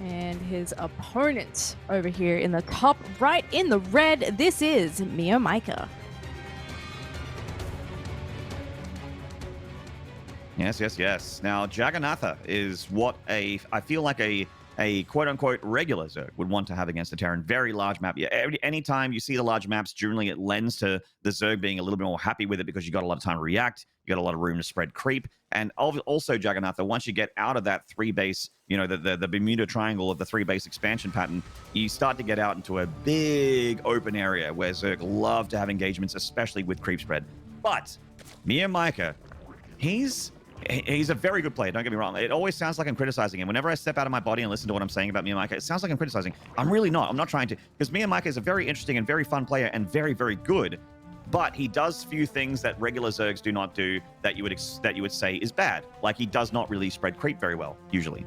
And his opponent over here in the top right in the red, this is MeoMaiKa. Yes, yes, yes. Now, Jagannatha is what I feel like a quote-unquote regular Zerg would want to have against a Terran. Very large map. Yeah, anytime you see the large maps, generally it lends to the Zerg being a little bit more happy with it because you got a lot of time to react, you got a lot of room to spread creep, and also Jagannatha, once you get out of that three base, you know, the Bermuda Triangle of the three base expansion pattern, you start to get out into a big open area where Zerg love to have engagements, especially with creep spread. But MeoMaiKa, he's a very good player, don't get me wrong. It always sounds like I'm criticizing him. Whenever I step out of my body and listen to what I'm saying about MeoMaiKa, it sounds like I'm criticizing. I'm really not. I'm not trying to, because MeoMaiKa is a very interesting and very fun player and very, very good. But he does few things that regular Zergs do not do that you would say is bad. Like he does not really spread creep very well, usually.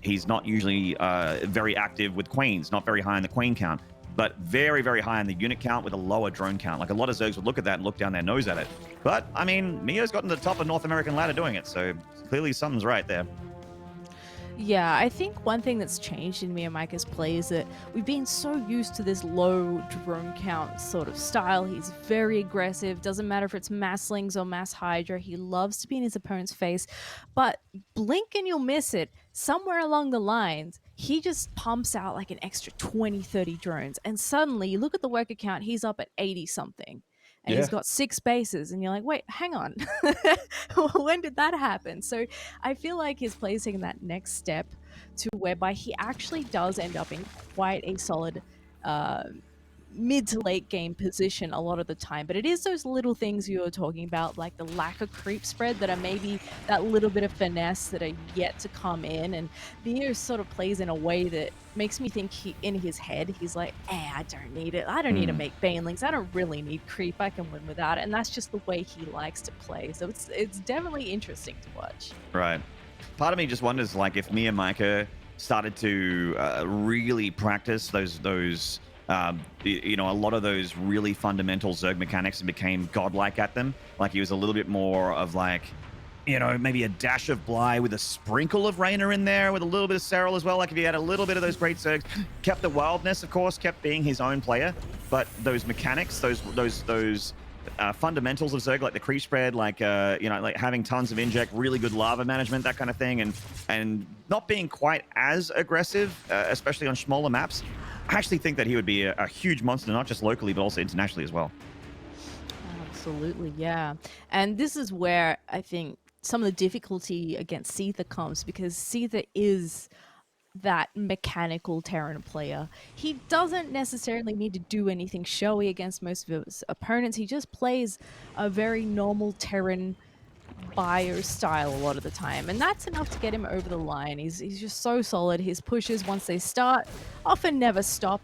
He's not usually very active with queens, not very high in the queen count, but very, very high in the unit count with a lower drone count. Like a lot of Zergs would look at that and look down their nose at it. But, I mean, Mio's gotten to the top of North American ladder doing it, so clearly something's right there. Yeah, I think one thing that's changed in MeoMaiKa's play is that we've been so used to this low drone count sort of style. He's very aggressive, doesn't matter if it's mass slings or mass hydra. He loves to be in his opponent's face, but blink and you'll miss it. Somewhere along the lines, he just pumps out like an extra 20, 30 drones, and suddenly you look at the worker count, he's up at 80 something. And he's got 6 bases, and you're like, wait, hang on. When did that happen? So I feel like his play is taking that next step to whereby he actually does end up in quite a solid mid to late game position a lot of the time. But it is those little things you were talking about, like the lack of creep spread, that are maybe that little bit of finesse that are yet to come in. And Mio sort of plays in a way that makes me think in his head, he's like, I don't need it. I don't need to make banelings. I don't really need creep. I can win without it. And that's just the way he likes to play. So it's definitely interesting to watch. Right. Part of me just wonders, like, if MeoMaiKa started to really practice those you know, a lot of those really fundamental Zerg mechanics and became godlike at them. Like he was a little bit more of like, you know, maybe a dash of Bly with a sprinkle of Raynor in there with a little bit of Serral as well. Like if he had a little bit of those great Zergs, kept the wildness, of course, kept being his own player, but those mechanics, those fundamentals of Zerg, like the creep spread, like you know, like having tons of inject, really good lava management, that kind of thing, and not being quite as aggressive, especially on smaller maps. I actually think that he would be a huge monster, not just locally, but also internationally as well. Absolutely, yeah. And this is where I think some of the difficulty against Seither comes, because Seither is that mechanical Terran player. He doesn't necessarily need to do anything showy against most of his opponents. He just plays a very normal Terran bio style a lot of the time, and that's enough to get him over the line. He's just so solid. His pushes, once they start, often never stop,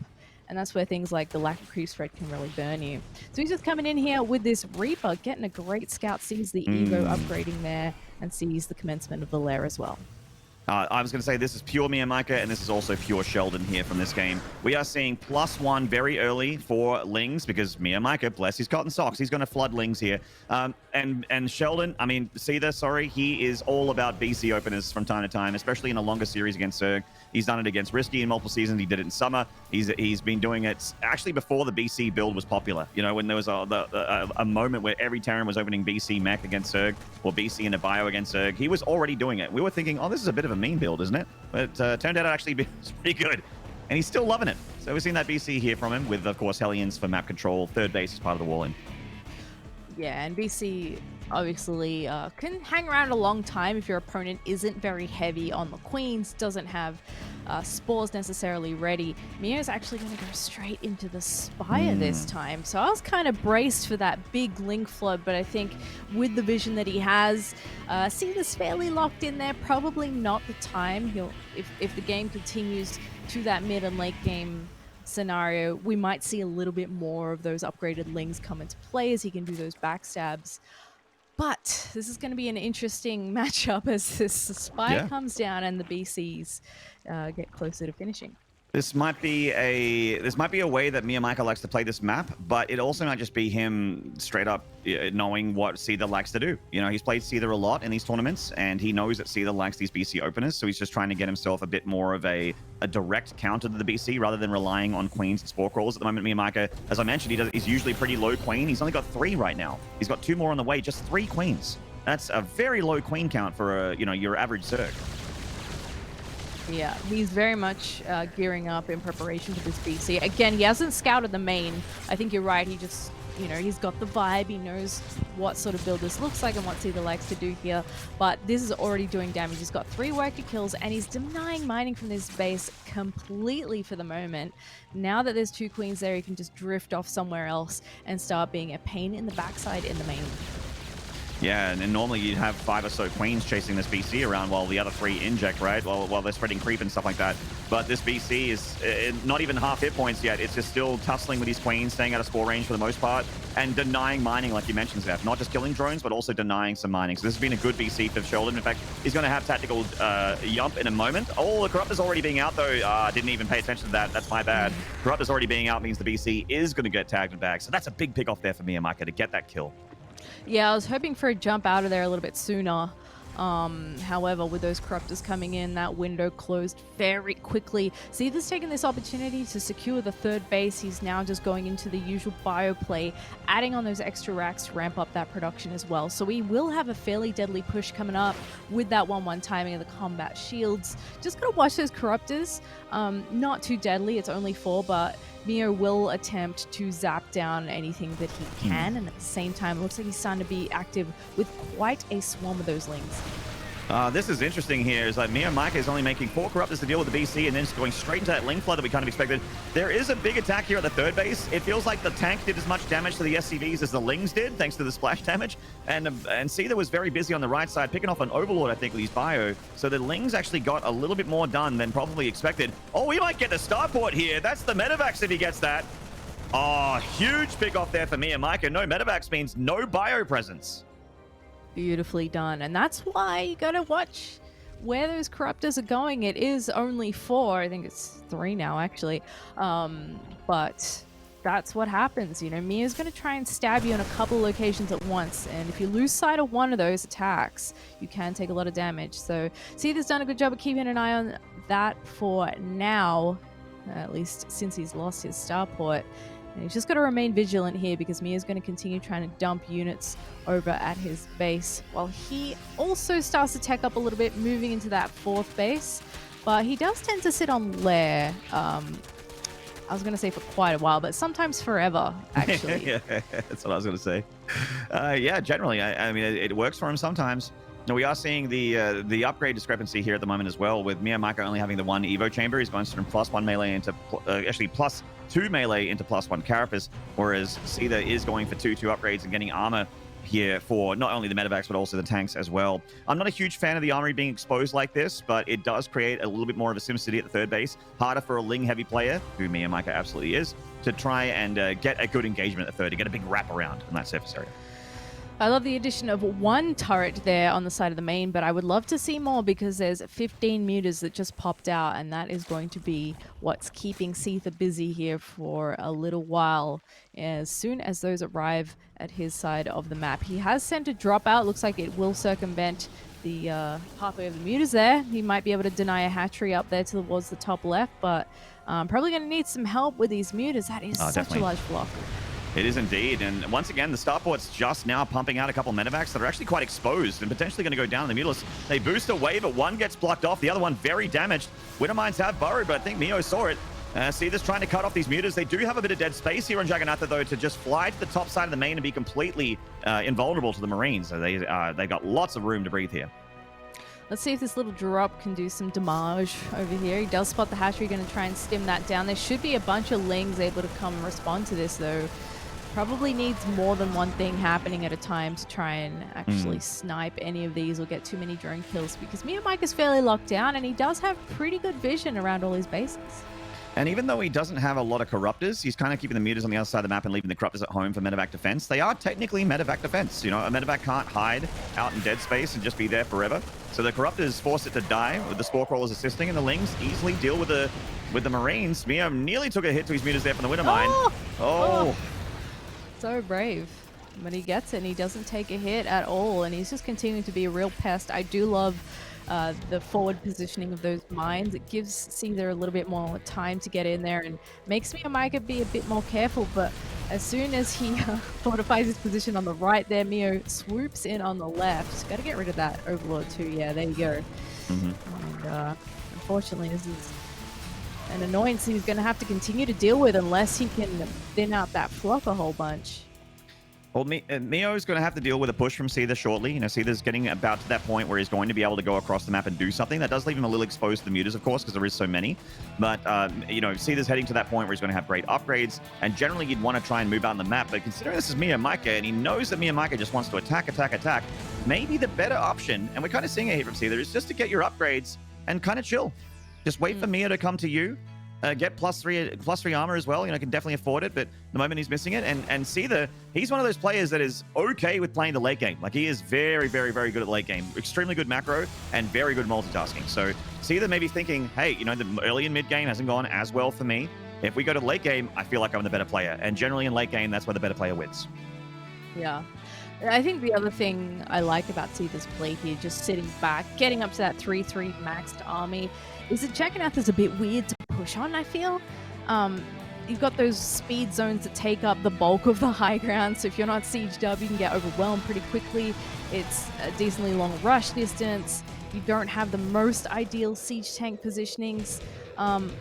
and that's where things like the lack of creep spread can really burn you. So he's just coming in here with this Reaper, getting a great scout, sees the Evo upgrading there, and sees the commencement of the lair as well. I was going to say this is pure MeoMaiKa, and this is also pure Sheldon here from this game. We are seeing +1 very early for Lings, because MeoMaiKa, bless his cotton socks, he's going to flood Lings here. And Sheldon, I mean, Seither, sorry, he is all about BC openers from time to time, especially in a longer series against Zerg. He's done it against Risky in multiple seasons. He did it in summer. He's been doing it actually before the BC build was popular. You know, when there was a moment where every Terran was opening BC mech against Zerg, or BC in a bio against Zerg, he was already doing it. We were thinking, oh, this is a bit of a mean build, isn't it? But turned out it actually was pretty good. And he's still loving it. So we've seen that BC here from him with, of course, Hellions for map control. Third base is part of the wall in. Yeah, and BC obviously can hang around a long time if your opponent isn't very heavy on the queens, doesn't have spores necessarily ready. Mio's actually going to go straight into the Spire this time. So I was kind of braced for that big link flood, but I think with the vision that he has, Seither's fairly locked in there. Probably not the time. If the game continues to that mid and late game scenario, we might see a little bit more of those upgraded Lings come into play as he can do those backstabs. But this is going to be an interesting matchup as this Spire comes down and the BCs get closer to finishing. This might be a way that MeoMaiKa likes to play this map, but it also might just be him straight up knowing what Seither likes to do. You know, he's played Seither a lot in these tournaments, and he knows that Seither likes these BC openers, so he's just trying to get himself a bit more of a direct counter to the BC rather than relying on queens and spore crawls. At the moment, MeoMaiKa, as I mentioned, he's usually pretty low queen. He's only got 3 right now. He's got 2 more on the way, just 3 queens. That's a very low queen count for your average Zerg. Yeah, he's very much gearing up in preparation for this BC. Again, he hasn't scouted the main. I think you're right. He just, he's got the vibe. He knows what sort of build this looks like and what Seither likes to do here. But this is already doing damage. He's got 3 worker kills, and he's denying mining from this base completely for the moment. Now that there's 2 queens there, he can just drift off somewhere else and start being a pain in the backside in the main. Yeah, and normally you'd have 5 or so queens chasing this BC around while the other 3 inject, right? While they're spreading creep and stuff like that. But this BC is not even half hit points yet. It's just still tussling with these queens, staying out of score range for the most part, and denying mining, like you mentioned, Zeph. Not just killing drones, but also denying some mining. So this has been a good BC for Sheldon. In fact, he's going to have tactical Yump in a moment. Oh, the Corruptor's already being out, though. Didn't even pay attention to that. That's my bad. Corruptor's already being out means the BC is going to get tagged and back. So that's a big pick off there for MeoMaiKa to get that kill. Yeah, I was hoping for a jump out of there a little bit sooner. However, with those Corruptors coming in, that window closed very quickly. Seither's taken this opportunity to secure the 3rd base. He's now just going into the usual bio play, adding on those extra racks to ramp up that production as well. So we will have a fairly deadly push coming up with that 1-1 timing of the combat shields. Just gotta watch those Corruptors. Not too deadly, it's only 4, but Meo will attempt to zap down anything that he can, and at the same time, it looks like he's starting to be active with quite a swarm of those lings. This is interesting here. Is like MeoMaiKa is only making 4 Corruptors to deal with the BC and then just going straight into that Ling flood that we kind of expected. There is a big attack here at the 3rd base. It feels like the tank did as much damage to the SCVs as the Lings did, thanks to the splash damage. And Seither was very busy on the right side, picking off an Overlord, I think, with his bio. So the Lings actually got a little bit more done than probably expected. Oh, we might get the starport here. That's the Medivacs if he gets that. Oh, huge pick off there for MeoMaiKa. No Medivacs means no bio presence. Beautifully done, and that's why you gotta watch where those Corruptors are going. It is only 4, I think it's 3 now actually, but that's what happens. Mia's gonna try and stab you in a couple of locations at once, and if you lose sight of one of those attacks, you can take a lot of damage. So Seither's done a good job of keeping an eye on that for now, at least since he's lost his starport. And he's just got to remain vigilant here because Mia's going to continue trying to dump units over at his base, while he also starts to tech up a little bit, moving into that 4th base. But he does tend to sit on lair. I was going to say for quite a while, but sometimes forever, actually. Yeah, that's what I was going to say. Yeah, generally, I mean, it works for him sometimes. Now, we are seeing the upgrade discrepancy here at the moment as well, with MeoMaiKa only having the 1 Evo chamber. He's going from +1 melee into actually +2 melee into +1 carapace, whereas Seither is going for 2 upgrades and getting armor here for not only the Medivacs but also the tanks as well. I'm not a huge fan of the armory being exposed like this, but it does create a little bit more of a SimCity at the 3rd base. Harder for a Ling heavy player, who MeoMaiKa absolutely is, to try and get a good engagement at the 3rd, to get a big wrap around in that surface area. I love the addition of 1 turret there on the side of the main, but I would love to see more because there's 15 mutas that just popped out, and that is going to be what's keeping Seither busy here for a little while as soon as those arrive at his side of the map. He has sent a drop out. Looks like it will circumvent the pathway of the mutas there. He might be able to deny a hatchery up there towards the top left, but probably going to need some help with these mutas. That is such definitely a large block. It is indeed, and once again, the starport's just now pumping out a couple Medivacs that are actually quite exposed and potentially going to go down in the Mutalisk. They boost away, but one gets blocked off, the other one very damaged. Wintermines have burrowed, but I think Meo saw it. Seither's trying to cut off these mutas. They do have a bit of dead space here on Jagannatha, though, to just fly to the top side of the main and be completely invulnerable to the Marines. So they've got lots of room to breathe here. Let's see if this little drop can do some damage over here. He does spot the hatchery, going to try and stim that down. There should be a bunch of Lings able to come and respond to this, though. Probably needs more than one thing happening at a time to try and actually snipe any of these or get too many drone kills, because MeoMaiKa is fairly locked down and he does have pretty good vision around all his bases. And even though he doesn't have a lot of corruptors, he's kind of keeping the mutas on the other side of the map and leaving the corruptors at home for medevac defense. They are technically medevac defense. You know, a medevac can't hide out in dead space and just be there forever. So the corruptors force it to die with the spore crawlers assisting, and the Lings easily deal with the Marines. Meo nearly took a hit to his mutas there from the Winter Mine. Oh. So brave. But he gets it and he doesn't take a hit at all, and he's just continuing to be a real pest. I do love the forward positioning of those mines. It gives Seither a little bit more time to get in there and makes MeoMaiKa be a bit more careful, but as soon as he fortifies his position on the right there, Meo swoops in on the left. Got to get rid of that Overlord too. Yeah, there you go. And unfortunately, this is an annoyance he's going to have to continue to deal with unless he can thin out that flock a whole bunch. Well, Meo is going to have to deal with a push from Seither shortly. You know, Seither's getting about to that point where he's going to be able to go across the map and do something. That does leave him a little exposed to the mutas, of course, because there is so many. But, you know, Seither's heading to that point where he's going to have great upgrades. And generally, you'd want to try and move out on the map. But considering this is MeoMaiKa, and he knows that MeoMaiKa just wants to attack, maybe the better option, and we're kind of seeing it here from Seither, is just to get your upgrades and kind of chill. Just wait for Meo to come to you. Get plus three armor as well. You know, can definitely afford it, but the moment he's missing it. And Seither, he's one of those players that is okay with playing the late game. Like, he is very, very, very good at late game. Extremely good macro and very good multitasking. So Seither may be thinking, hey, you know, the early and mid game hasn't gone as well for me. If we go to late game, I feel like I'm the better player. And generally in late game, that's where the better player wins. Yeah. I think the other thing I like about Seither's play here, just sitting back, getting up to that 3-3 maxed army, is that Jagannath is a bit weird to push on, I feel. You've got those speed zones that take up the bulk of the high ground, so if you're not sieged up, you can get overwhelmed pretty quickly. It's a decently long rush distance. You don't have the most ideal siege tank positionings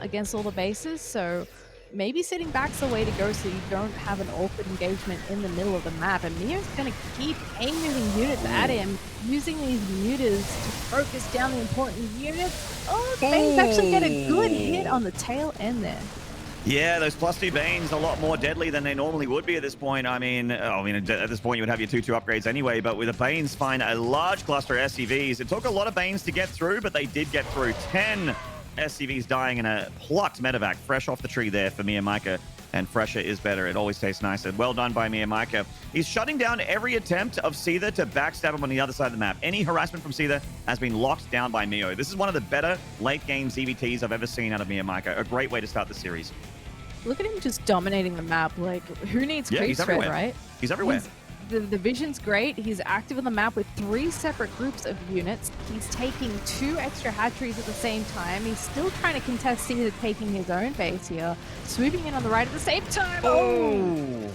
against all the bases, so maybe sitting back's the way to go so you don't have an awkward engagement in the middle of the map. And Meo's going to keep aiming units at him, using these mutas to focus down the important units. Oh, Banes actually get a good hit on the tail end there. Yeah, those +2 Banes a lot more deadly than they normally would be at this point. I mean, at this point you would have your 2-2 upgrades anyway, but with the Banes find a large cluster of SCVs. It took a lot of Banes to get through, but they did get through. 10 SCVs dying in a plucked medevac, fresh off the tree there for MeoMaiKa, and fresher is better. It always tastes nicer. Well done by MeoMaiKa. He's shutting down every attempt of Seither to backstab him on the other side of the map. Any harassment from Seither has been locked down by Meo. This is one of the better late game ZVTs I've ever seen out of MeoMaiKa. A great way to start the series. Look at him just dominating the map. Like, who needs creep spread, right? He's everywhere. The vision's great. He's active on the map with 3 separate groups of units. He's taking 2 extra hatcheries at the same time. He's still trying to contest Seither taking his own base here. Swooping in on the right at the same time. Oh!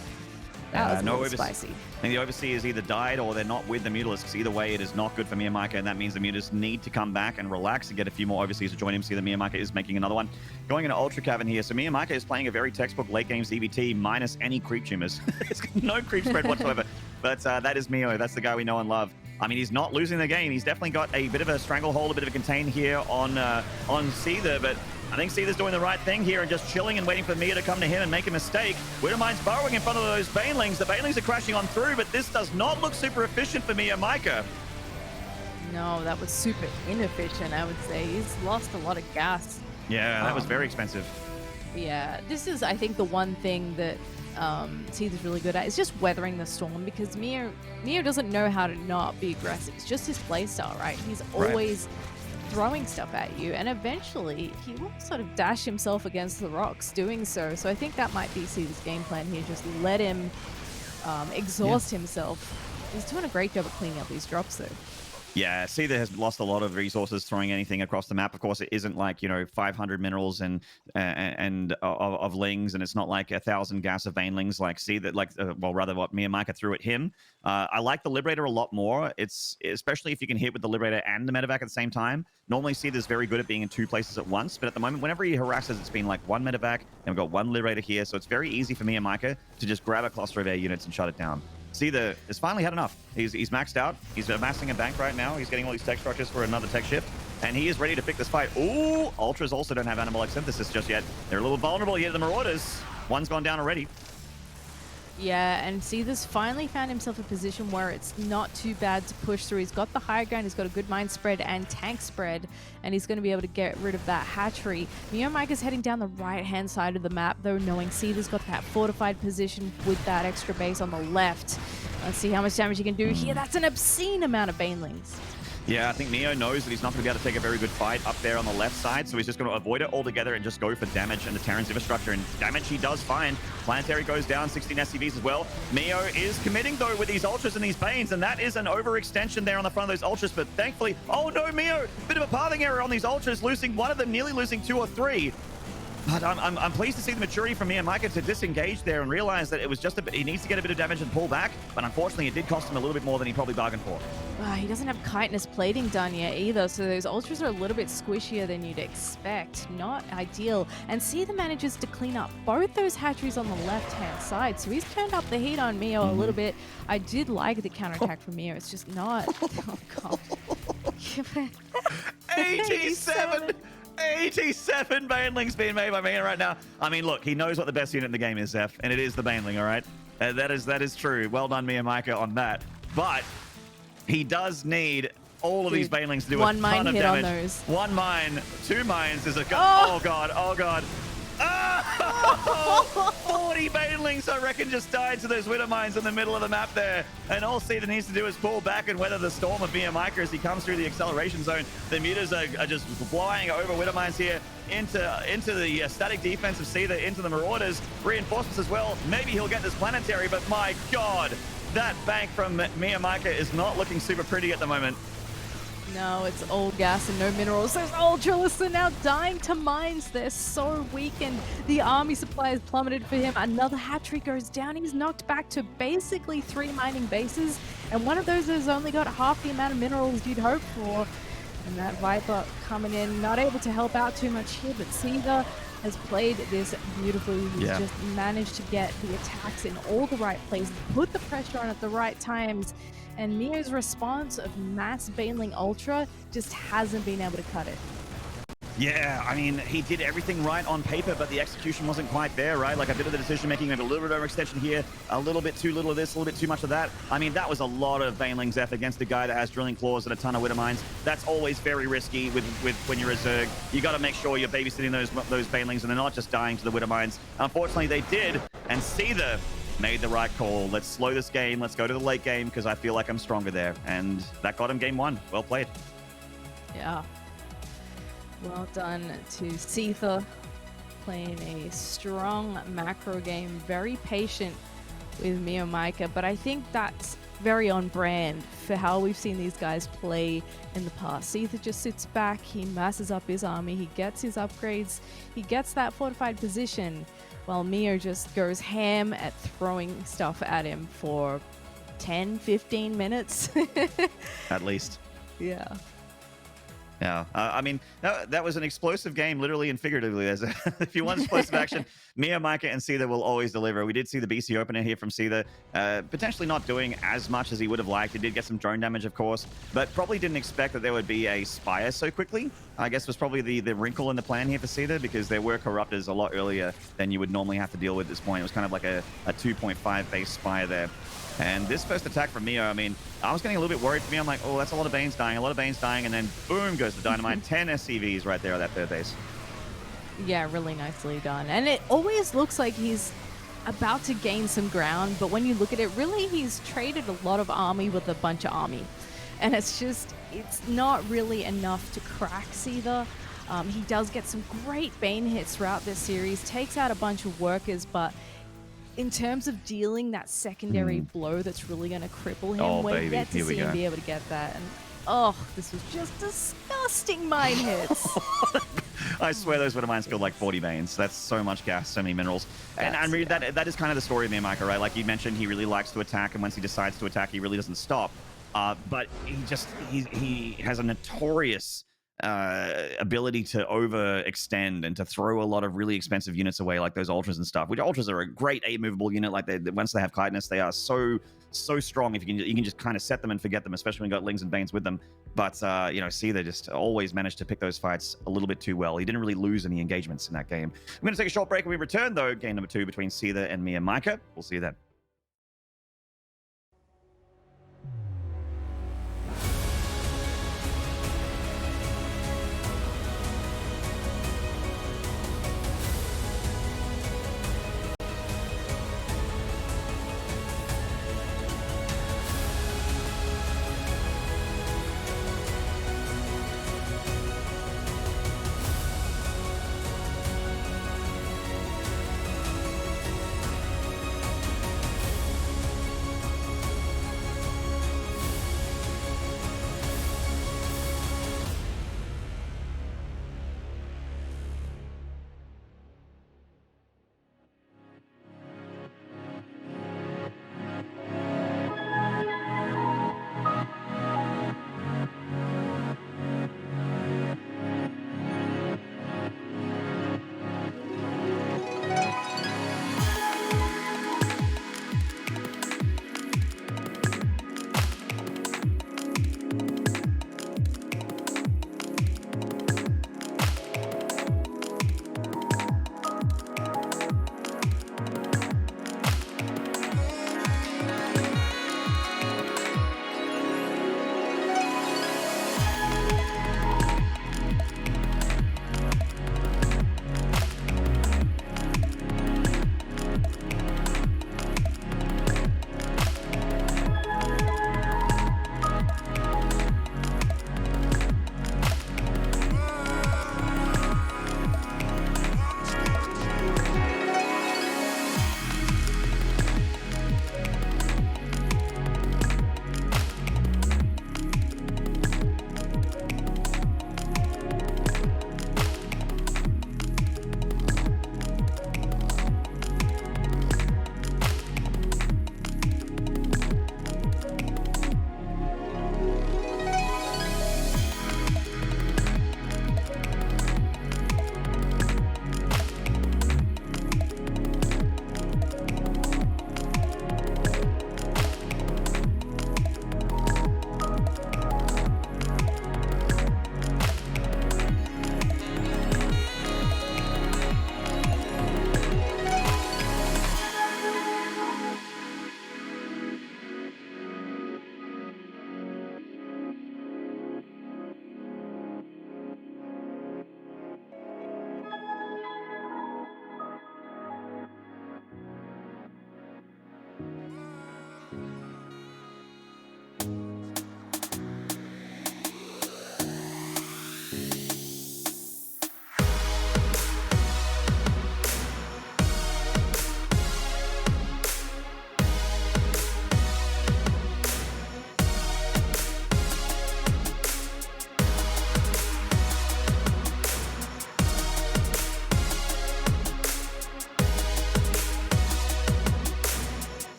That was a little spicy. And the Overseers either died or they're not with the Mutalisks. Either way, it is not good for MeoMaiKa, and that means the Mutas need to come back and relax and get a few more Overseers to join him. See that MeoMaiKa is making another one. Going into Ultra Cavern here. So MeoMaiKa is playing a very textbook late game ZVT minus any creep tumors. There's no creep spread whatsoever. But that is Meo. That's the guy we know and love. I mean, he's not losing the game. He's definitely got a bit of a stranglehold, a bit of a contain here on Seither, but I think Seither's doing the right thing here and just chilling and waiting for Meo to come to him and make a mistake. Widowmine's burrowing in front of those Banelings. The Banelings are crashing on through, but this does not look super efficient for MeoMaiKa. No, that was super inefficient, I would say. He's lost a lot of gas. Yeah, that was very expensive. Yeah, this is, I think, the one thing that Seither's really good at is just weathering the storm, because Meo doesn't know how to not be aggressive. It's just his playstyle, right? He's always throwing stuff at you, and eventually he will sort of dash himself against the rocks doing so. So I think that might be Seither's game plan here. Just let him exhaust himself. He's doing a great job of cleaning up these drops, though. Yeah, Seither has lost a lot of resources throwing anything across the map. Of course, it isn't like, you know, 500 minerals and of lings, and it's not like 1,000 gas of banelings like Seither, well, rather what MeoMaiKa threw at him. I like the Liberator a lot more. It's especially if you can hit with the Liberator and the medevac at the same time. Normally, Seither's very good at being in 2 places at once, but at the moment, whenever he harasses, it's been like 1 medevac, and we've got 1 Liberator here, so it's very easy for MeoMaiKa to just grab a cluster of air units and shut it down. Seither has finally had enough. He's maxed out. He's amassing a bank right now. He's getting all these tech structures for another tech shift, and he is ready to pick this fight. Ooh, Ultras also don't have anabolic synthesis just yet. They're a little vulnerable here to the Marauders. One's gone down already. Yeah, and Seither's finally found himself a position where it's not too bad to push through. He's got the high ground, he's got a good mine spread and tank spread, and he's going to be able to get rid of that hatchery. MeoMaiKa's heading down the right-hand side of the map, though, knowing Seither's got that fortified position with that extra base on the left. Let's see how much damage he can do here. That's an obscene amount of banelings. Yeah, I think Meo knows that he's not going to be able to take a very good fight up there on the left side, so he's just going to avoid it altogether and just go for damage and the Terran's infrastructure, and damage he does find. Planetary goes down, 16 SCVs as well. Meo is committing, though, with these Ultras and these Banes, and that is an overextension there on the front of those Ultras, but thankfully... Oh no, Meo! Bit of a pathing error on these Ultras, losing one of them, nearly losing 2 or 3. But I'm pleased to see the maturity from MeoMaiKa to disengage there and realize that it was just he needs to get a bit of damage and pull back. But unfortunately, it did cost him a little bit more than he probably bargained for. He doesn't have chitinous plating done yet either, so those Ultras are a little bit squishier than you'd expect. Not ideal. And Seither manages to clean up both those hatcheries on the left-hand side, so he's turned up the heat on Meo a little bit. I did like the counterattack from Meo. It's just not... Oh, God. 87! 87 banelings being made by Meo right now. I mean, look, he knows what the best unit in the game is, Zeph, and it is the baneling, all right? That is true. Well done, MeoMaiKa, on that. But he does need all of these banelings to do a ton of damage. One mine hit on those. 1 mine, 2 mines is a... Oh, God, oh, God. Oh! 40 banelings, I reckon, just died to those Widow Mines in the middle of the map there. And all Seither needs to do is pull back and weather the storm of MeoMaiKa as he comes through the acceleration zone. The mutas are just flying over Widow Mines here into the static defense of Seither, into the Marauders. Reinforcements as well. Maybe he'll get this planetary, but my God, that bank from MeoMaiKa is not looking super pretty at the moment. No, it's old gas and no minerals. Those Ultralists are now dying to mines. They're so weak, and the army supply has plummeted for him. Another hatchery goes down. He's knocked back to basically 3 mining bases, and one of those has only got half the amount of minerals you'd hope for. And that Viper coming in, not able to help out too much here, but Seither has played this beautifully. He's just managed to get the attacks in all the right places, put the pressure on at the right times, and Meo's response of mass baneling Ultra just hasn't been able to cut it. Yeah, I mean, he did everything right on paper, but the execution wasn't quite there, right? Like a bit of the decision-making, maybe a little bit of overextension here, a little bit too little of this, a little bit too much of that. I mean, that was a lot of banelings F against a guy that has drilling claws and a ton of Widow Mines. That's always very risky with when you're a Zerg. You got to make sure you're babysitting those banelings and they're not just dying to the Widow Mines. Unfortunately, they did, and Seither made the right call. Let's slow this game. Let's go to the late game because I feel like I'm stronger there. And that got him game 1. Well played. Yeah. Well done to Seither, playing a strong macro game, very patient with MeoMaiKa, but I think that's very on brand for how we've seen these guys play in the past. Seither just sits back, he masses up his army, he gets his upgrades, he gets that fortified position, while Meo just goes ham at throwing stuff at him for 10, 15 minutes. At least. Yeah. Yeah, I mean, that was an explosive game, literally and figuratively. If you want explosive action, MeoMaiKa and Seither will always deliver. We did see the BC opener here from Seither, potentially not doing as much as he would have liked. He did get some drone damage, of course, but probably didn't expect that there would be a Spire so quickly. I guess was probably the wrinkle in the plan here for Seither, because there were Corruptors a lot earlier than you would normally have to deal with at this point. It was kind of like a 2.5 base Spire there. And this first attack from Meo, I mean, I was getting a little bit worried for me. I'm like, oh, that's a lot of Banes dying, and then boom goes the Dynamite. 10 SCVs right there at that third base. Yeah, really nicely done. And it always looks like he's about to gain some ground, but when you look at it, really he's traded a lot of army with a bunch of army. And it's not really enough to crack Seither. He does get some great Bane hits throughout this series, takes out a bunch of workers, but in terms of dealing that secondary blow that's really going to cripple him, we're yet to see him be able to get that. And oh, this was just disgusting mine hits. I swear those Widow Mines killed like 40 Banes. That's so much gas, so many minerals. And I mean, that is kind of the story of MeoMaiKa, right? Like you mentioned, he really likes to attack, and once he decides to attack, he really doesn't stop. But he has a notorious ability to overextend and to throw a lot of really expensive units away, like those Ultras and stuff. Which Ultras are a great 8 movable unit. Like once they have chitinous, they are so strong. If you can just kind of set them and forget them, especially when you got Lings and Banes with them. But you know, Seither just always managed to pick those fights a little bit too well. He didn't really lose any engagements in that game. I'm going to take a short break. When we return, though, game number 2 between Seither and MeoMaiKa. We'll see you then.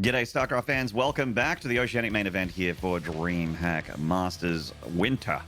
G'day, StarCraft fans. Welcome back to the Oceanic main event here for DreamHack Masters Winter.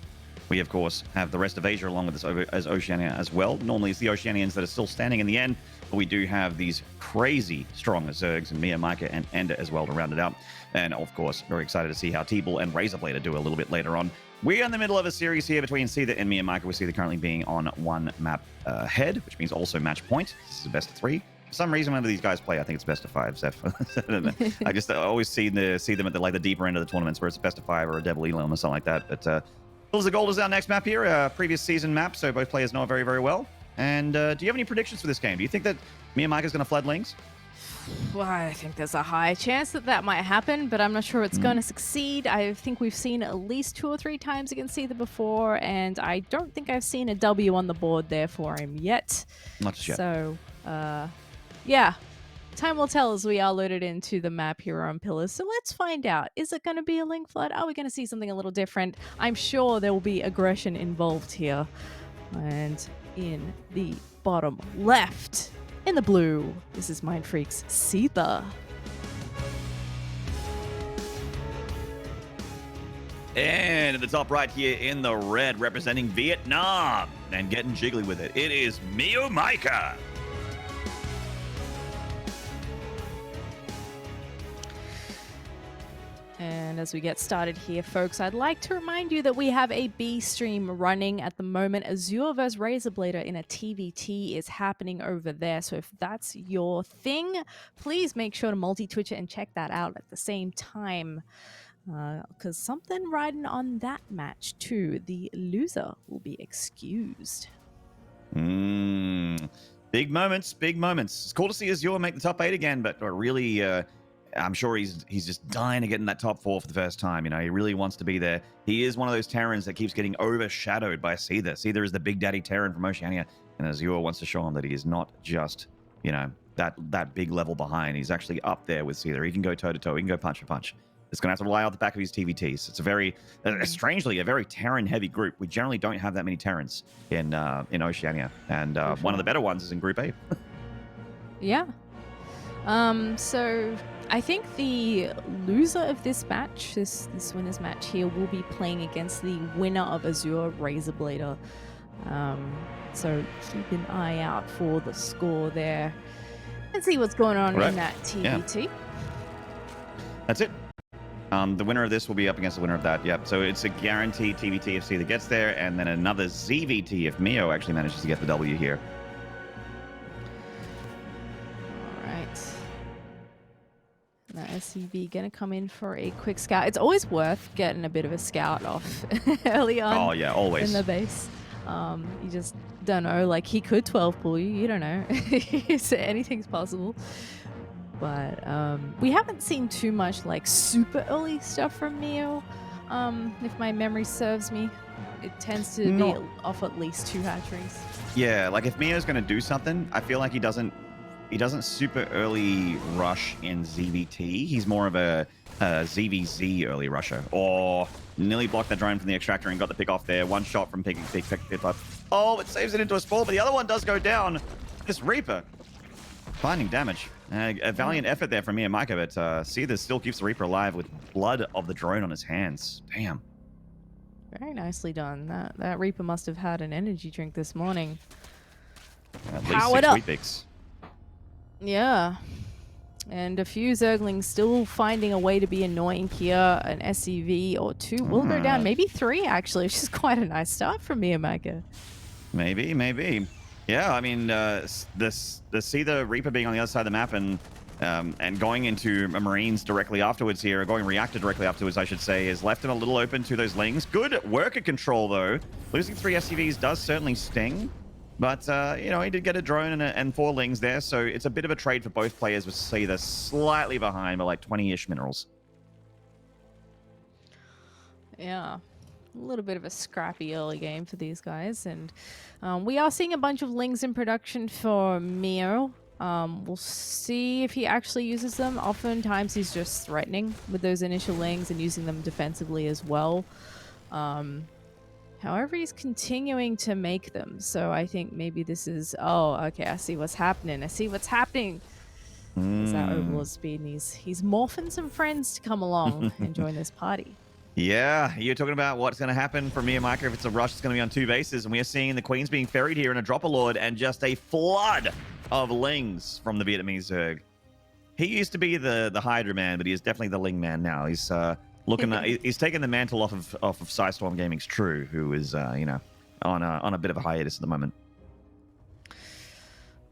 We, of course, have the rest of Asia along with us as Oceania as well. Normally, it's the Oceanians that are still standing in the end, but we do have these crazy strong Zergs and MeoMaiKa and Ender as well to round it out. And, of course, very excited to see how T-Ball and Razorblade do a little bit later on. We're in the middle of a series here between Seither and MeoMaiKa, with Seither currently being on one map ahead, which means also match point. This is a best of 3. For some reason, whenever these guys play, I think it's best of 5, Zeph. I don't know. I just always see them at the deeper end of the tournaments where it's a best of 5 or a Devil Elam or something like that. But Hills of Gold is our next map here, previous season map, so both players know it very, very well. And do you have any predictions for this game? Do you think that MeoMaiKa is going to flood lanes? Well, I think there's a high chance that that might happen, but I'm not sure it's going to succeed. I think we've seen at least 2 or 3 times against Seither before, and I don't think I've seen a W on the board there for him yet. Not just yet. So, yeah. Time will tell as we are loaded into the map here on Pillars. So let's find out. Is it going to be a link flood? Are we going to see something a little different? I'm sure there will be aggression involved here. And in the bottom left, in the blue, this is Mindfreak's Seither. And at the top right here in the red, representing Vietnam and getting jiggly with it, it is MeoMaiKa. And as we get started here, folks, I'd like to remind you that we have a B stream running at the moment. Azure vs Razorblader in a TVT is happening over there. So if that's your thing, please make sure to multi-twitch it and check that out at the same time. Because something riding on that match too. The loser will be excused. Big moments, big moments. It's cool to see Azure make the top 8 again, but really... I'm sure he's just dying to get in that top 4 for the first time. You know, he really wants to be there. He is one of those Terrans that keeps getting overshadowed by Seither. Seither is the big daddy Terran from Oceania, and Azure wants to show him that he is not just, you know, that big level behind. He's actually up there with Seither. He can go toe-to-toe. He can go punch for punch. It's going to have to rely on the back of his TVTs. It's a very, strangely, a very Terran-heavy group. We generally don't have that many Terrans in Oceania, and one of the better ones is in Group A. Yeah. So I think the loser of this match, this winner's match here, will be playing against the winner of Azure Razorblader. So keep an eye out for the score there and see what's going on in that TVT. Yeah. That's it. The winner of this will be up against the winner of that. Yep. So it's a guaranteed TVT if Seither gets there, and then another ZVT if Meo actually manages to get the W here. That SCV gonna come in for a quick scout. It's always worth getting a bit of a scout off early on. Oh yeah, always in the base. You just don't know. Like, he could 12 pull you. You don't know. So anything's possible. But we haven't seen too much like super early stuff from Meo. If my memory serves me, it tends to be off at least 2 hatcheries. Yeah, like if Meo's gonna do something, I feel like he doesn't super early rush in ZVT. He's more of a ZVZ early rusher. Or nearly blocked the drone from the extractor and got the pick off there. One shot from pick up. Oh, it saves it into a spawn, but the other one does go down. This Reaper finding damage. A valiant effort there from MeoMaiKa, but Seither still keeps the Reaper alive with blood of the drone on his hands. Damn. Very nicely done. That Reaper must have had an energy drink this morning. At least 6 Wheat Bix. Yeah. And a few Zerglings still finding a way to be annoying here. An SCV or 2 will go down. Maybe 3, actually, which is quite a nice start from MeoMaiKa. Maybe. Yeah, I mean, the Seither Reaper being on the other side of the map and going into Marines directly afterwards here, or going Reactor directly afterwards, I should say, has left him a little open to those lings. Good worker control, though. Losing 3 SCVs does certainly sting. But, you know, he did get a drone and 4 lings there, so it's a bit of a trade for both players with Seither slightly behind by like 20-ish minerals. Yeah, a little bit of a scrappy early game for these guys. And we are seeing a bunch of lings in production for Meo. We'll see if he actually uses them. Oftentimes he's just threatening with those initial lings and using them defensively as well. However, he's continuing to make them. So I think maybe this is... Oh, okay, I see what's happening. Is that Mm. Overlord speed, and he's morphing some friends to come along and join this party. Yeah, you're talking about what's going to happen for MeoMaiKa if it's a rush. It's going to be on 2 bases, and we are seeing the Queens being ferried here in a Dropper Lord and just a flood of Lings from the Vietnamese Zerg. He used to be the Hydra man, but he is definitely the Ling man now. He's he's taken the mantle off of Psystorm Gaming's True, who is you know, on a bit of a hiatus at the moment.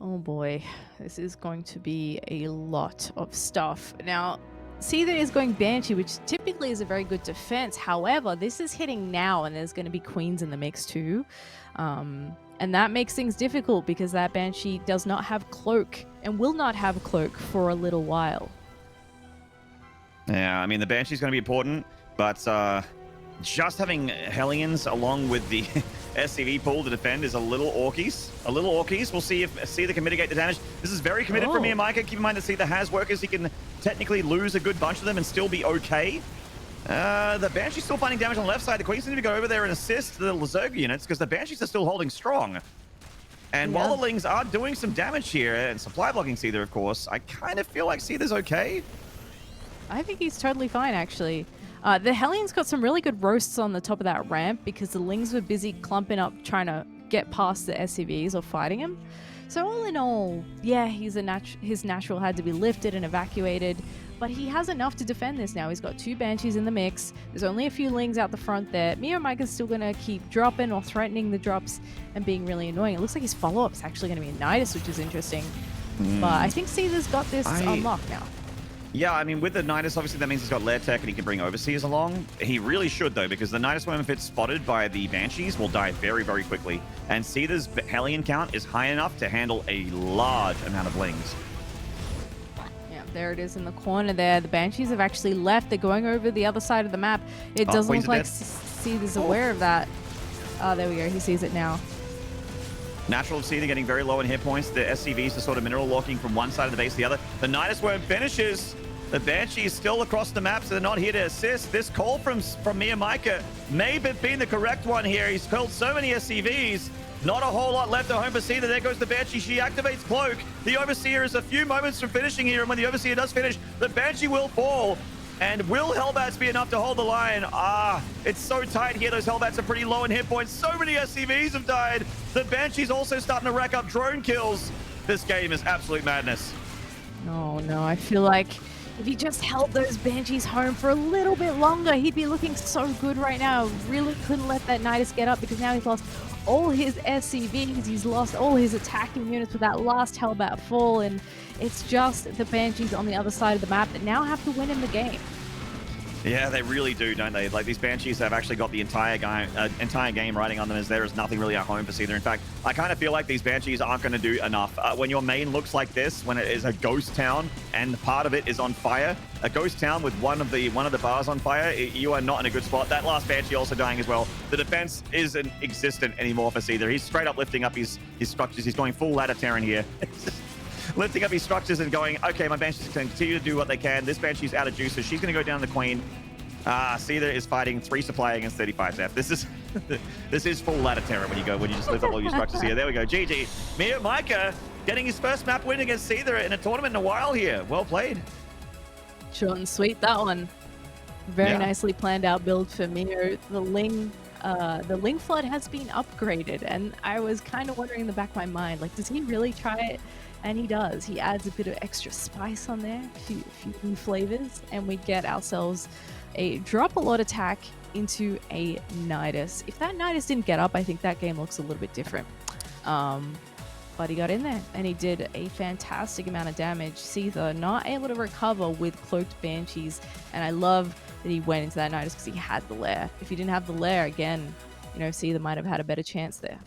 Oh boy, this is going to be a lot of stuff. Now, Seither is going Banshee, which typically is a very good defense. However, this is hitting now, and there's going to be Queens in the mix too. And that makes things difficult because that Banshee does not have Cloak and will not have Cloak for a little while. Yeah, I mean, the Banshee's going to be important, but just having Hellions along with the SCV pool to defend is a little orkies. We'll see if Seither can mitigate the damage. This is very committed from MeoMaiKa. Keep in mind that Seither has workers. He can technically lose a good bunch of them and still be okay. The Banshee's still finding damage on the left side. The Queens need to go over there and assist the Zerg units because the Banshees are still holding strong. And while the Lings are doing some damage here and supply blocking Seither, of course, I kind of feel like Seither's okay. I think he's totally fine, actually. The Hellions got some really good roasts on the top of that ramp because the Lings were busy clumping up trying to get past the SCVs or fighting him. So all in all, yeah, his natural had to be lifted and evacuated, but he has enough to defend this now. He's got 2 Banshees in the mix. There's only a few Lings out the front there. MeoMaiKa's still going to keep dropping or threatening the drops and being really annoying. It looks like his follow-up is actually going to be a Nidus, which is interesting. But I think Seither's got this unlocked now. Yeah, I mean, with the Nidus, obviously that means he's got Lair Tech and he can bring Overseers along. He really should, though, because the Nidus worm, if it's spotted by the Banshees, will die very, very quickly. And Seither's Hellion count is high enough to handle a large amount of Lings. Yeah, there it is in the corner there. The Banshees have actually left. They're going over the other side of the map. It doesn't look like Seither's aware of that. Oh, there we go. He sees it now. Natural of Seither getting very low in hit points. The SCVs are sort of mineral locking from one side of the base to the other. The Nidus worm finishes. The Banshee is still across the map, so they're not here to assist. This call from MeoMaiKa may have been the correct one here. He's killed so many SCVs. Not a whole lot left at home for Seither. There goes the Banshee. She activates Cloak. The Overseer is a few moments from finishing here, and when the Overseer does finish, the Banshee will fall. And will Hellbats be enough to hold the line? It's so tight here. Those Hellbats are pretty low in hit points. So many SCVs have died. The Banshee's also starting to rack up drone kills. This game is absolute madness. Oh, no. I feel like if he just held those Banshees home for a little bit longer, he'd be looking so good right now. Really couldn't let that Nidus get up because now he's lost all his SCVs. He's lost all his attacking units with that last Hellbat fall, and it's just the Banshees on the other side of the map that now have to win in the game. Yeah, they really do, don't they? Like, these Banshees have actually got the entire game riding on them, as there is nothing really at home for Seither. In fact, I kind of feel like these Banshees aren't going to do enough. When your main looks like this, when it is a ghost town and part of it is on fire, a ghost town with one of the bars on fire, you are not in a good spot. That last Banshee also dying as well. The defense isn't existent anymore for Seither. He's straight up lifting up his structures. He's going full ladder Terran here. Lifting up his structures and going, okay, my Banshees can continue to do what they can. This Banshee's out of juice, so she's going to go down the Queen. Seither is fighting 3 supply against 35 F. This is full ladder terror when you just lift up all your structures here. There we go. GG. MeoMaiKa getting his first map win against Seither in a tournament in a while here. Well played. Short and sweet, that one. Very nicely planned out build for Meo. The Ling Flood has been upgraded, and I was kind of wondering in the back of my mind, like, does he really try it? And he does. He adds a bit of extra spice on there, a few new flavors, and we get ourselves a drop a lot attack into a Nidus. If that Nidus didn't get up, I think that game looks a little bit different. But he got in there, and he did a fantastic amount of damage. Seither not able to recover with cloaked Banshees, and I love that he went into that Nidus because he had the lair. If he didn't have the lair, again, you know, Seither might have had a better chance there.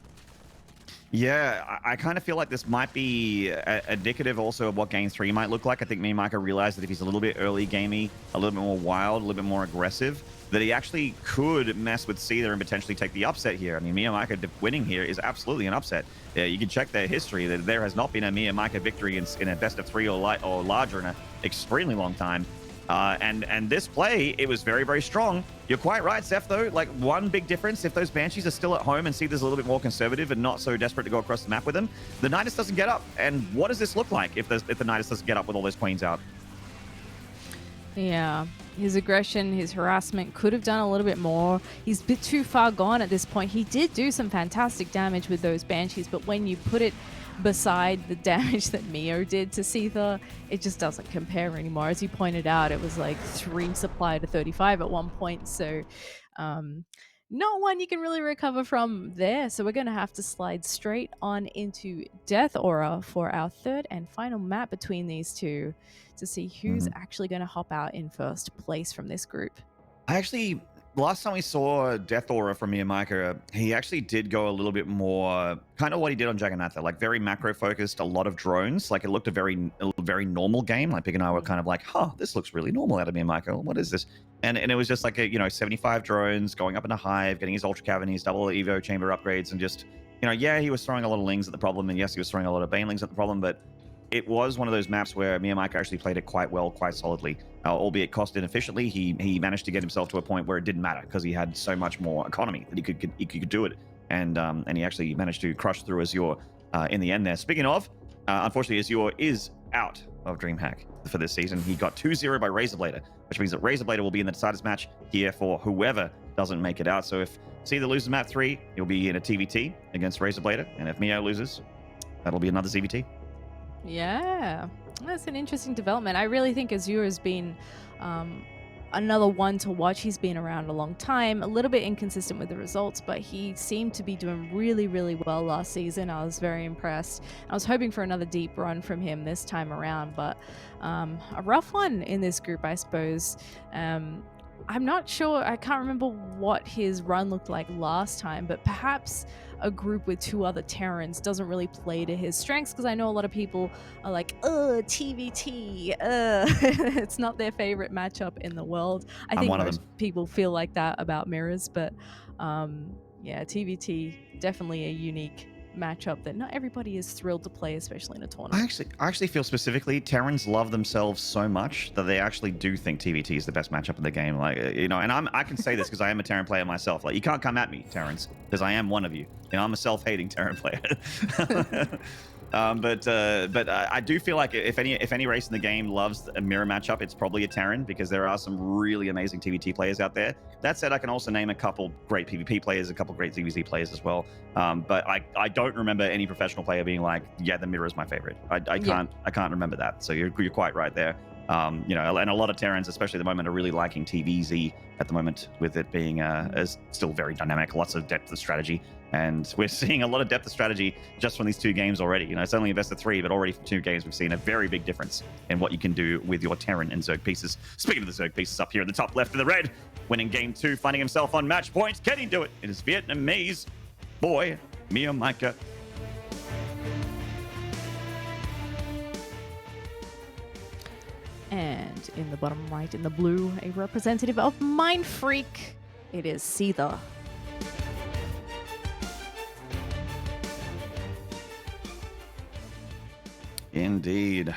Yeah, I kind of feel like this might be indicative also of what Game 3 might look like. I think MeoMaiKa realized that if he's a little bit early gamey, a little bit more wild, a little bit more aggressive, that he actually could mess with Seither and potentially take the upset here. I mean, MeoMaiKa winning here is absolutely an upset. You can check their history. There has not been a MeoMaiKa victory in a best of 3 or larger in an extremely long time. And this play, it was very, very strong. You're quite right, Seth, though. Like, one big difference, if those Banshees are still at home and Seither's a little bit more conservative and not so desperate to go across the map with them, the Nidus doesn't get up. And what does this look like if the Nidus doesn't get up with all those queens out? Yeah, his aggression, his harassment could have done a little bit more. He's a bit too far gone at this point. He did do some fantastic damage with those Banshees, but when you put it beside the damage that Meo did to Seither, it just doesn't compare anymore. As you pointed out, it was like 3 supply to 35 at one point, so not one you can really recover from there. So we're going to have to slide straight on into Death Aura for our third and final map between these two to see who's actually going to hop out in first place from this group. Last time we saw Death Aura from MeoMaiKa, he actually did go a little bit more, kind of what he did on Jagannatha, like very macro focused, a lot of drones. Like it looked a very normal game. Like Big and I were kind of like, huh, this looks really normal out of MeoMaiKa. What is this? And it was just like a 75 drones going up in a hive, getting his Ultra Cavern, his double Evo chamber upgrades, and just yeah, he was throwing a lot of Lings at the problem, and yes, he was throwing a lot of Banelings at the problem, but it was one of those maps where MeoMaiKa actually played it quite well, quite solidly, albeit cost inefficiently. He managed to get himself to a point where it didn't matter because he had so much more economy that he could do it, and he actually managed to crush through Azure in the end there. Speaking of, unfortunately, Azure is out of DreamHack for this season. He got 2-0 by Razorblader, which means that Razorblader will be in the deciders match here for whoever doesn't make it out. So if Seither loses map 3, he'll be in a TVT against Razorblader, and if Meo loses, that'll be another CVT. Yeah, that's an interesting development. I really think Azure has been another one to watch. He's been around a long time, a little bit inconsistent with the results, but he seemed to be doing really, really well last season. I was very impressed. I was hoping for another deep run from him this time around, but a rough one in this group, I suppose. I'm not sure, I can't remember what his run looked like last time, but perhaps a group with 2 other Terrans doesn't really play to his strengths, because I know a lot of people are like, TVT, it's not their favorite matchup in the world. I think most people feel like that about mirrors, but yeah, TVT, definitely a unique matchup that not everybody is thrilled to play, especially in a tournament. I actually feel specifically Terrans love themselves so much that they actually do think TVT is the best matchup in the game. Like, and I can say this because I am a Terran player myself. Like, you can't come at me, Terrans, because I am one of you. I'm a self-hating Terran player. But I do feel like if any race in the game loves a mirror matchup, it's probably a Terran, because there are some really amazing TVT players out there. That said, I can also name a couple great PvP players, a couple great TVZ players as well. But I don't remember any professional player being like, yeah, the mirror is my favorite. I can't remember that. So you're quite right there. And a lot of Terrans, especially at the moment, are really liking TVZ at the moment, with it being as still very dynamic, lots of depth of strategy. And we're seeing a lot of depth of strategy just from these 2 games already. It's only a best of 3, but already from 2 games, we've seen a very big difference in what you can do with your Terran and Zerg pieces. Speaking of the Zerg pieces, up here in the top left in the red, winning game 2, finding himself on match point. Can he do it? It is Vietnamese boy, MeoMaiKa. And in the bottom right, in the blue, a representative of Mindfreak, it is Seither. Indeed.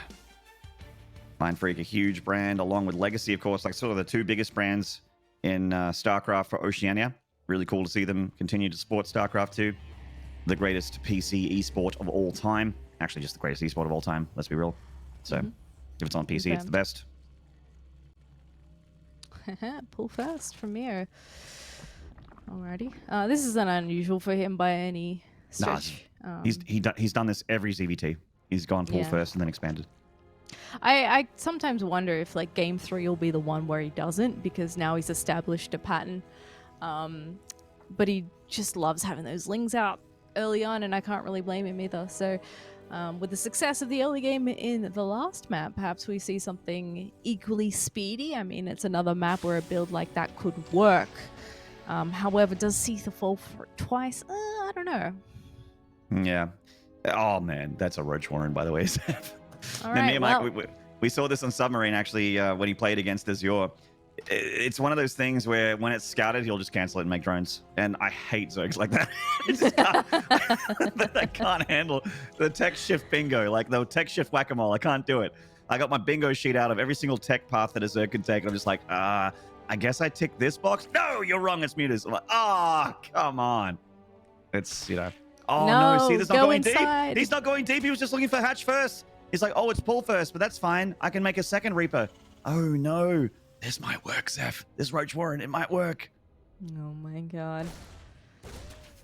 Mindfreak, a huge brand, along with Legacy, of course, like sort of the 2 biggest brands in StarCraft for Oceania. Really cool to see them continue to support StarCraft 2, the greatest PC esport of all time. Actually, just the greatest esport of all time, let's be real. So, if it's on PC, it's the best. Pull first from Meo. Alrighty. This isn't unusual for him by any stretch. Nah, he's done this every ZVT. He's gone pull first and then expanded. I sometimes wonder if like game 3 will be the one where he doesn't, because now he's established a pattern. But he just loves having those Lings out early on, and I can't really blame him either. So with the success of the early game in the last map, perhaps we see something equally speedy. I mean, it's another map where a build like that could work. However, does Seither fall for it twice? I don't know. Yeah. Oh, man, that's a Roach Warren, by the way. All right, we saw this on Submarine, actually, when he played against Azure. It's one of those things where when it's scouted, he'll just cancel it and make drones. And I hate Zergs like that. I can't handle the tech shift bingo, like the tech shift whack-a-mole. I can't do it. I got my bingo sheet out of every single tech path that a Zerg can take. And I'm just like, I guess I tick this box. No, you're wrong. It's mutas. I'm like, come on. It's, oh no, see, there's not going inside. deep. He's not going deep. He was just looking for hatch first. He's like, oh, it's pull first, but that's fine. I can make a second Reaper. Oh no, this might work, Zeph. This Roach Warren, it might work. Oh my god.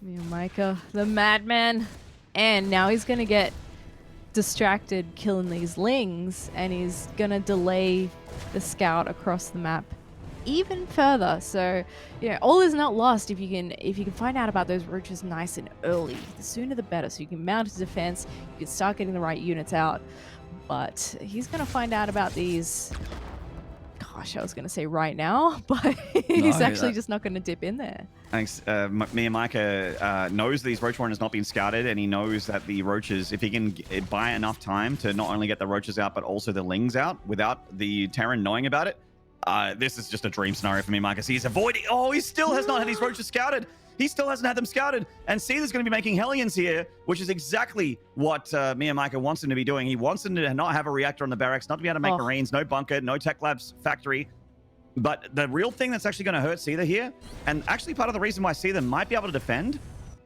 MeoMaiKa, the madman. And now he's going to get distracted killing these lings, and he's going to delay the scout across the map even further. So, all is not lost if you can find out about those roaches nice and early. The sooner the better, so you can mount a defense, you can start getting the right units out. But he's going to find out about these, gosh, I was going to say right now, but he's actually just not going to dip in there. Thanks. MeoMaiKa knows these Roach Warren has not been scouted, and he knows that the roaches, if he can buy enough time to not only get the roaches out, but also the lings out without the Terran knowing about it, this is just a dream scenario for MeoMaiKa. So he's avoiding. Oh, he still has not had his roaches scouted. He still hasn't had them scouted. And Seither's going to be making Hellions here, which is exactly what MeoMaiKa wants him to be doing. He wants him to not have a reactor on the barracks, not to be able to make Marines, no bunker, no tech labs factory. But the real thing that's actually going to hurt Seither here, and actually part of the reason why Seither might be able to defend,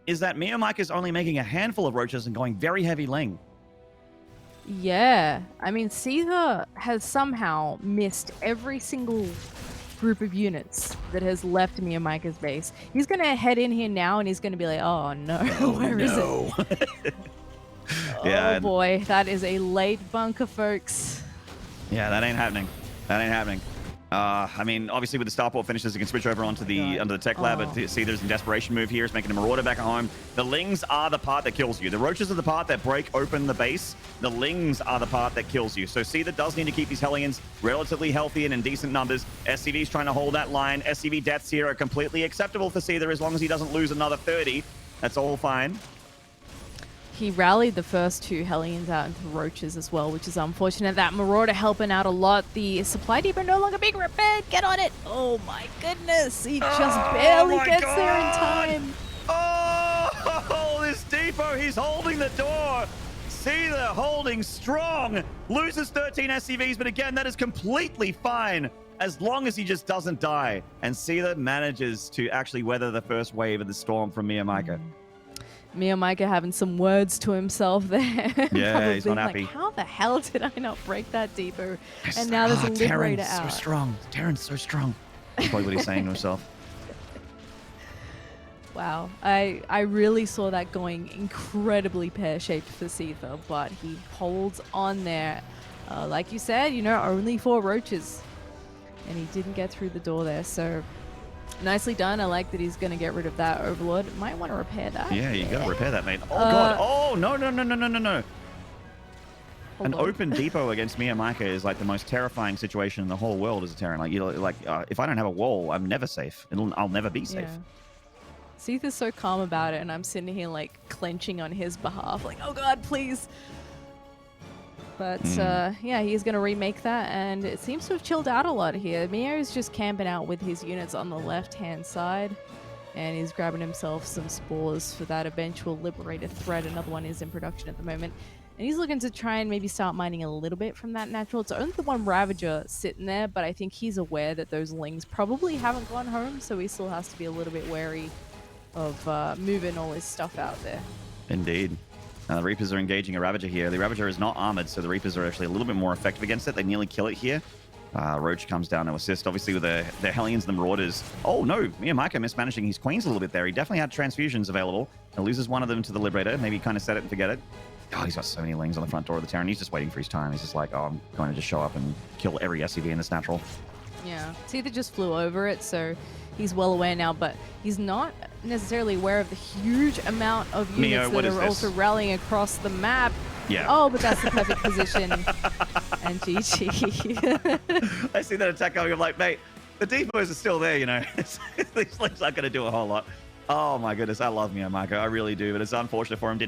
is that MeoMaiKa is only making a handful of roaches and going very heavy ling. Yeah, I mean, Seither has somehow missed every single group of units that has left MeoMaiKa's base. He's going to head in here now, and he's going to be like, oh no, where is it? Yeah, oh boy, that is a late bunker, folks. Yeah, that ain't happening. That ain't happening. I mean, obviously with the starport finishes, you can switch over onto the tech lab. But Seither's in desperation move here. It's making a Marauder back at home. The lings are the part that kills you. The roaches are the part that break open the base. The lings are the part that kills you. So Seither does need to keep these Hellions relatively healthy and in decent numbers. SCV's trying to hold that line. SCV deaths here are completely acceptable for Seither as long as he doesn't lose another 30. That's all fine. He rallied the first two Hellions out into roaches as well, which is unfortunate. That Marauder helping out a lot. The supply depot no longer being repaired. Get on it. Oh my goodness. He just barely gets there in time. Oh, this depot. He's holding the door. Seither holding strong. Loses 13 SCVs, but again, that is completely fine as long as he just doesn't die. And Seither manages to actually weather the first wave of the storm from MeoMaiKa. MeoMaiKa having some words to himself there. Yeah, he's not happy. Like, how the hell did I not break that depot? And now there's a Liberator out. Terran's so strong. Terran's so strong. That's probably what he's saying to himself. Wow. I really saw that going incredibly pear-shaped for Seither, but he holds on there. Like you said, only 4 roaches. And he didn't get through the door there, so nicely done. I like that he's going to get rid of that Overlord. Might want to repair that. Yeah, you got to repair that, mate. Oh, God. Oh, no. An open depot against MeoMaiKa is like the most terrifying situation in the whole world as a Terran. Like, if I don't have a wall, I'm never safe. I'll never be safe. Yeah. Seither's so calm about it, and I'm sitting here, like, clenching on his behalf. Like, oh, God, please. But, yeah, he's going to remake that, and it seems to have chilled out a lot here. Meo's just camping out with his units on the left-hand side, and he's grabbing himself some spores for that eventual Liberator threat. Another one is in production at the moment. And he's looking to try and maybe start mining a little bit from that natural. It's only the one Ravager sitting there, but I think he's aware that those lings probably haven't gone home, so he still has to be a little bit wary of moving all his stuff out there. Indeed. The Reapers are engaging a Ravager here. The Ravager is not armored, so the Reapers are actually a little bit more effective against it. They nearly kill it here. Roach comes down to assist, obviously, with the Hellions and the Marauders. Oh, no. MeoMaiKa mismanaging his Queens a little bit there. He definitely had transfusions available. He loses one of them to the Liberator. Maybe kind of set it and forget it. Oh, he's got so many lings on the front door of the Terran. He's just waiting for his time. He's just like, oh, I'm going to just show up and kill every SCV in this natural. Yeah. Seither just flew over it, so he's well aware now, but he's not necessarily aware of the huge amount of units that are also rallying across the map. Yeah. Oh, but that's the perfect position. And GG. I see that attack going. I'm like, mate, the depots are still there, These lings aren't going to do a whole lot. Oh, my goodness. I love MeoMaiKa. I really do, but it's unfortunate for him. Did not